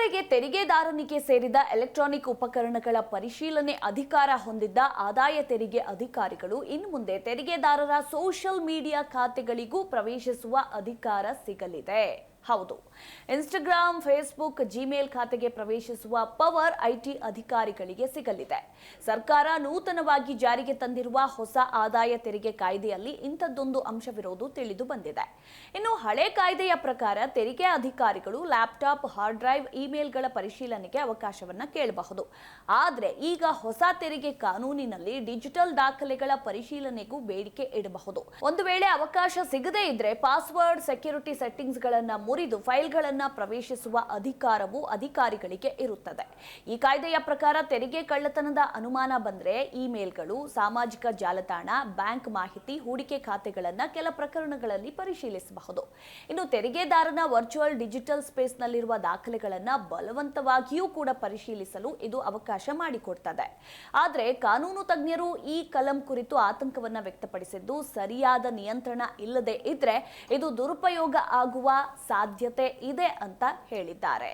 ಇದುವರೆಗೆ ತೆರಿಗೆದಾರನಿಗೆ ಸೇರಿದ ಎಲೆಕ್ಟ್ರಾನಿಕ್ ಉಪಕರಣಗಳ ಪರಿಶೀಲನೆ ಅಧಿಕಾರ ಹೊಂದಿದ್ದ ಆದಾಯ ತೆರಿಗೆ ಅಧಿಕಾರಿಗಳು ಇನ್ನು ಮುಂದೆ ತೆರಿಗೆದಾರರ ಸೋಷಿಯಲ್ ಮೀಡಿಯಾ ಖಾತೆಗಳಿಗೂ ಪ್ರವೇಶಿಸುವ ಅಧಿಕಾರ ಸಿಗಲಿದೆ. ಹೌದು, ಇನ್ಸ್ಟಾಗ್ರಾಮ್, ಫೇಸ್ಬುಕ್, ಜಿಮೇಲ್ ಖಾತೆಗೆ ಪ್ರವೇಶಿಸುವ ಪವರ್ ಐಟಿ ಅಧಿಕಾರಿಗಳಿಗೆ ಸಿಗಲಿದೆ. ಸರ್ಕಾರ ನೂತನವಾಗಿ ಜಾರಿಗೆ ತಂದಿರುವ ಹೊಸ ಆದಾಯ ತೆರಿಗೆ ಕಾಯ್ದೆಯಲ್ಲಿ ಇಂಥದ್ದೊಂದು ಅಂಶವಿರುವುದು ತಿಳಿದು ಬಂದಿದೆ. ಇನ್ನು ಹಳೆ ಕಾಯ್ದೆಯ ಪ್ರಕಾರ ತೆರಿಗೆ ಅಧಿಕಾರಿಗಳು ಲ್ಯಾಪ್ಟಾಪ್, ಹಾರ್ಡ್ ಡ್ರೈವ್, ಇಮೇಲ್ಗಳ ಪರಿಶೀಲನೆಗೆ ಅವಕಾಶವನ್ನ ಕೇಳಬಹುದು. ಆದರೆ ಈಗ ಹೊಸ ತೆರಿಗೆ ಕಾನೂನಿನಲ್ಲಿ ಡಿಜಿಟಲ್ ದಾಖಲೆಗಳ ಪರಿಶೀಲನೆಗೂ ಬೇಡಿಕೆ ಇಡಬಹುದು. ಒಂದು ವೇಳೆ ಅವಕಾಶ ಸಿಗದೇ ಇದ್ರೆ ಪಾಸ್ವರ್ಡ್, ಸೆಕ್ಯೂರಿಟಿ ಸೆಟ್ಟಿಂಗ್ಸ್ಗಳನ್ನ ಮುರಿದು ಫೈಲ್ಗಳನ್ನು ಪ್ರವೇಶಿಸುವ ಅಧಿಕಾರವು ಅಧಿಕಾರಿಗಳಿಗೆ ಇರುತ್ತದೆ. ಈ ಕಾಯ್ದೆಯ ಪ್ರಕಾರ ತೆರಿಗೆ ಕಳ್ಳತನದ ಅನುಮಾನ ಬಂದರೆ ಇಮೇಲ್ಗಳು, ಸಾಮಾಜಿಕ ಜಾಲತಾಣ, ಬ್ಯಾಂಕ್ ಮಾಹಿತಿ, ಹೂಡಿಕೆ ಖಾತೆಗಳನ್ನು ಕೆಲ ಪ್ರಕರಣಗಳಲ್ಲಿ ಪರಿಶೀಲಿಸಬಹುದು. ಇನ್ನು ತೆರಿಗೆದಾರನ ವರ್ಚುವಲ್ ಡಿಜಿಟಲ್ ಸ್ಪೇಸ್ನಲ್ಲಿರುವ ದಾಖಲೆಗಳನ್ನು ಬಲವಂತವಾಗಿಯೂ ಕೂಡ ಪರಿಶೀಲಿಸಲು ಇದು ಅವಕಾಶ ಮಾಡಿಕೊಡ್ತದೆ. ಆದರೆ ಕಾನೂನು ತಜ್ಞರು ಈ ಕಲಂ ಕುರಿತು ಆತಂಕವನ್ನ ವ್ಯಕ್ತಪಡಿಸಿದ್ದು, ಸರಿಯಾದ ನಿಯಂತ್ರಣ ಇಲ್ಲದೆ ಇದ್ರೆ ಇದು ದುರುಪಯೋಗ ಆಗುವ ಸಾಧ್ಯತೆ ಇದೆ ಅಂತ ಹೇಳಿದ್ದಾರೆ.